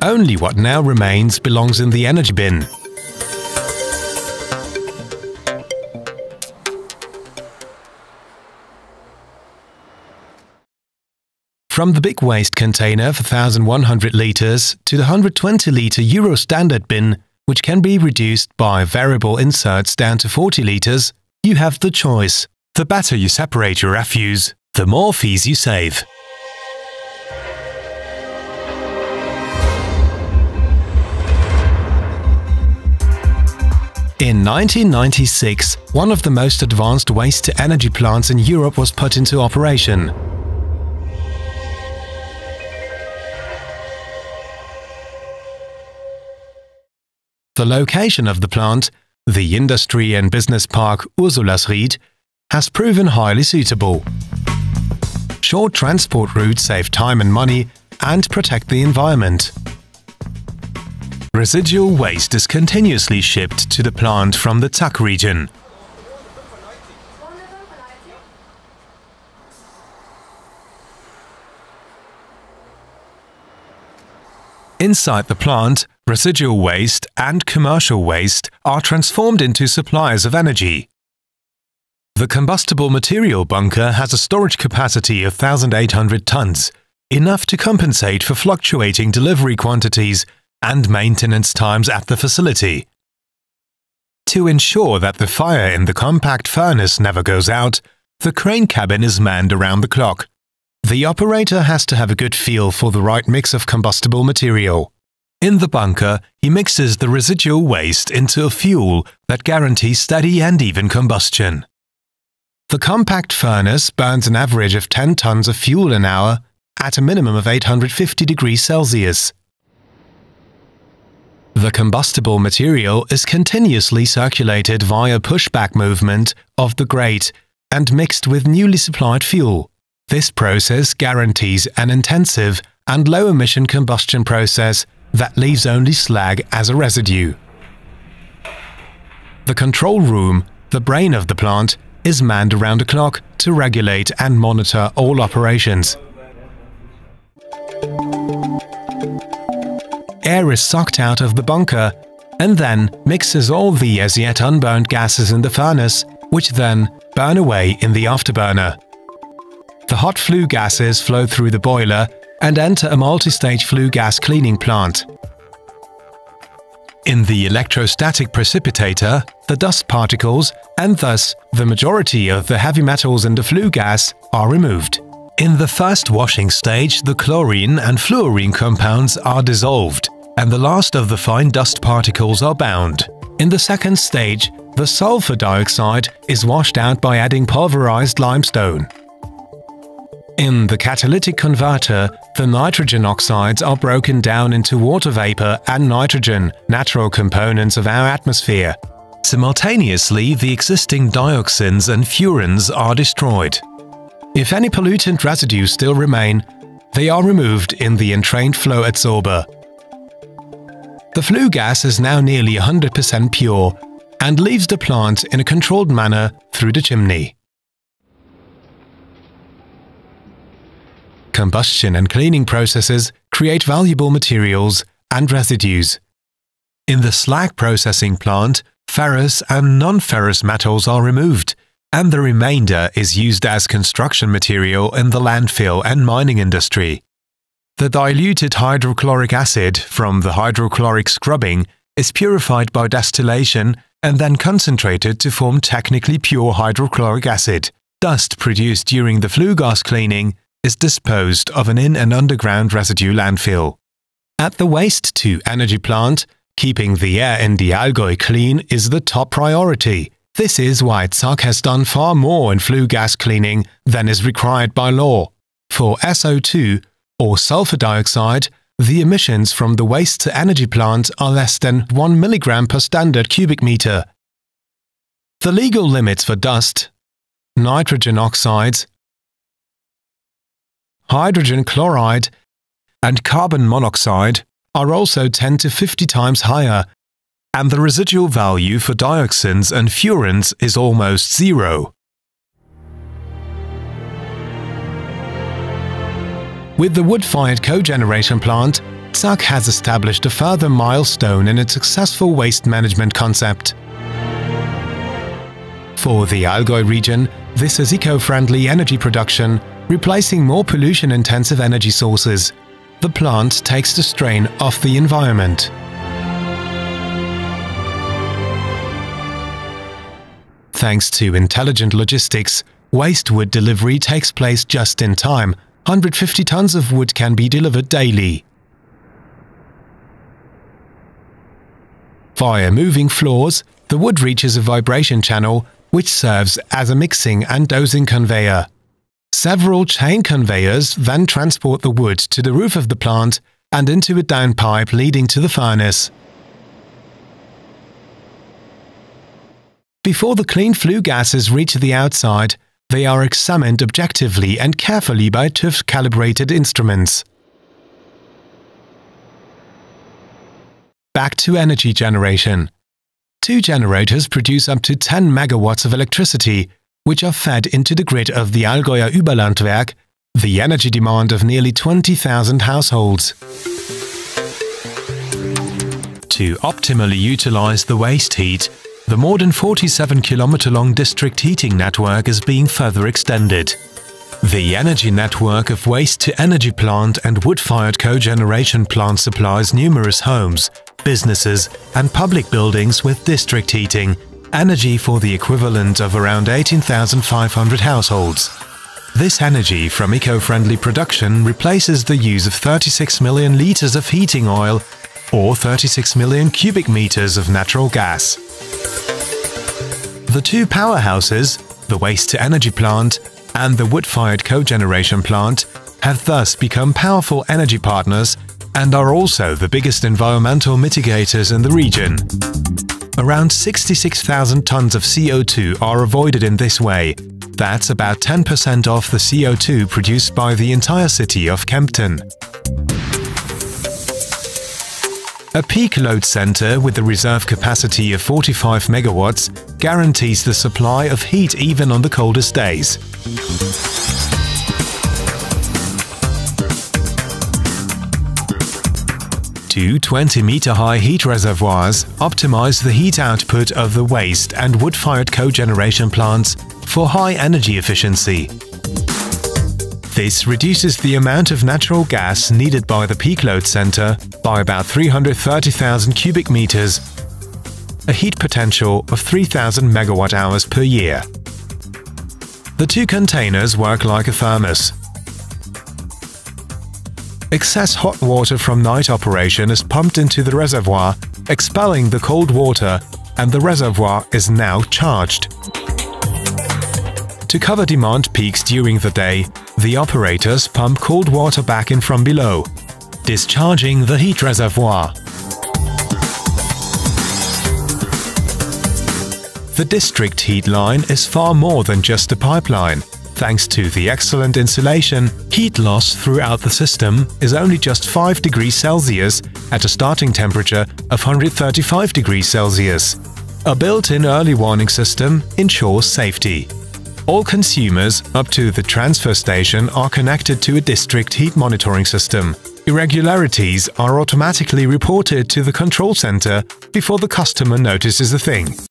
Only what now remains belongs in the energy bin. From the big waste container for 1,100 litres to the 120-litre Euro standard bin, which can be reduced by variable inserts down to 40 litres, you have the choice. The better you separate your refuse, the more fees you save. In 1996, one of the most advanced waste-to-energy plants in Europe was put into operation. The location of the plant, the Industry and Business Park Ursulasried, has proven highly suitable. Short transport routes save time and money and protect the environment. Residual waste is continuously shipped to the plant from the TAC region. Inside the plant, residual waste and commercial waste are transformed into supplies of energy. The combustible material bunker has a storage capacity of 1,800 tons, enough to compensate for fluctuating delivery quantities and maintenance times at the facility. To ensure that the fire in the compact furnace never goes out, the crane cabin is manned around the clock. The operator has to have a good feel for the right mix of combustible material. In the bunker, he mixes the residual waste into a fuel that guarantees steady and even combustion. The compact furnace burns an average of 10 tons of fuel an hour at a minimum of 850 degrees Celsius. The combustible material is continuously circulated via pushback movement of the grate and mixed with newly supplied fuel. This process guarantees an intensive and low-emission combustion process that leaves only slag as a residue. The control room, the brain of the plant, is manned around the clock to regulate and monitor all operations. Air is sucked out of the bunker and then mixes all the as yet unburned gases in the furnace, which then burn away in the afterburner. The hot flue gases flow through the boiler and enter a multi-stage flue gas cleaning plant. In the electrostatic precipitator, the dust particles, and thus the majority of the heavy metals in the flue gas, are removed. In the first washing stage, the chlorine and fluorine compounds are dissolved, and the last of the fine dust particles are bound. In the second stage, the sulfur dioxide is washed out by adding pulverized limestone. In the catalytic converter, the nitrogen oxides are broken down into water vapor and nitrogen, natural components of our atmosphere. Simultaneously, the existing dioxins and furans are destroyed. If any pollutant residues still remain, they are removed in the entrained flow adsorber. The flue gas is now nearly 100% pure and leaves the plant in a controlled manner through the chimney. Combustion and cleaning processes create valuable materials and residues. In the slag processing plant, ferrous and non-ferrous metals are removed, and the remainder is used as construction material in the landfill and mining industry. The diluted hydrochloric acid from the hydrochloric scrubbing is purified by distillation and then concentrated to form technically pure hydrochloric acid. Dust produced during the flue gas cleaning is disposed of in an underground residue landfill. At the waste-to-energy plant, keeping the air in the Allgäu clean is the top priority. This is why TAC has done far more in flue gas cleaning than is required by law. For SO2, or sulfur dioxide, the emissions from the waste-to-energy plant are less than 1 mg per standard cubic meter. The legal limits for dust, nitrogen oxides, hydrogen chloride, and carbon monoxide are also 10 to 50 times higher, and the residual value for dioxins and furans is almost zero. With the wood-fired cogeneration plant, ZAC has established a further milestone in its successful waste management concept. For the Allgäu region, this is eco-friendly energy production, replacing more pollution-intensive energy sources. The plant takes the strain off the environment. Thanks to intelligent logistics, waste wood delivery takes place just in time. 150 tons of wood can be delivered daily. Via moving floors, the wood reaches a vibration channel, which serves as a mixing and dosing conveyor. Several chain conveyors then transport the wood to the roof of the plant and into a downpipe leading to the furnace. Before the clean flue gases reach the outside, they are examined objectively and carefully by TÜV-calibrated instruments. Back to energy generation. 2 generators produce up to 10 megawatts of electricity, which are fed into the grid of the Allgäuer Überlandwerk, the energy demand of nearly 20,000 households. To optimally utilize the waste heat, the more than 47-kilometer-long district heating network is being further extended. The energy network of waste-to-energy plant and wood-fired cogeneration plant supplies numerous homes, businesses and public buildings with district heating, energy for the equivalent of around 18,500 households. This energy from eco-friendly production replaces the use of 36 million liters of heating oil or 36 million cubic meters of natural gas. The 2 powerhouses, the waste-to-energy plant and the wood-fired cogeneration plant, have thus become powerful energy partners and are also the biggest environmental mitigators in the region. Around 66,000 tons of CO2 are avoided in this way. That's about 10% of the CO2 produced by the entire city of Kempten. A peak load center with a reserve capacity of 45 megawatts guarantees the supply of heat even on the coldest days. Two 20-meter-high heat reservoirs optimize the heat output of the waste and wood-fired cogeneration plants for high energy efficiency. This reduces the amount of natural gas needed by the peak load center by about 330,000 cubic meters, a heat potential of 3,000 megawatt-hours per year. The 2 containers work like a thermos. Excess hot water from night operation is pumped into the reservoir, expelling the cold water, and the reservoir is now charged. To cover demand peaks during the day, the operators pump cold water back in from below, discharging the heat reservoir. The district heat line is far more than just a pipeline. Thanks to the excellent insulation, heat loss throughout the system is only just 5 degrees Celsius at a starting temperature of 135 degrees Celsius. A built-in early warning system ensures safety. All consumers up to the transfer station are connected to a district heat monitoring system. Irregularities are automatically reported to the control center before the customer notices a thing.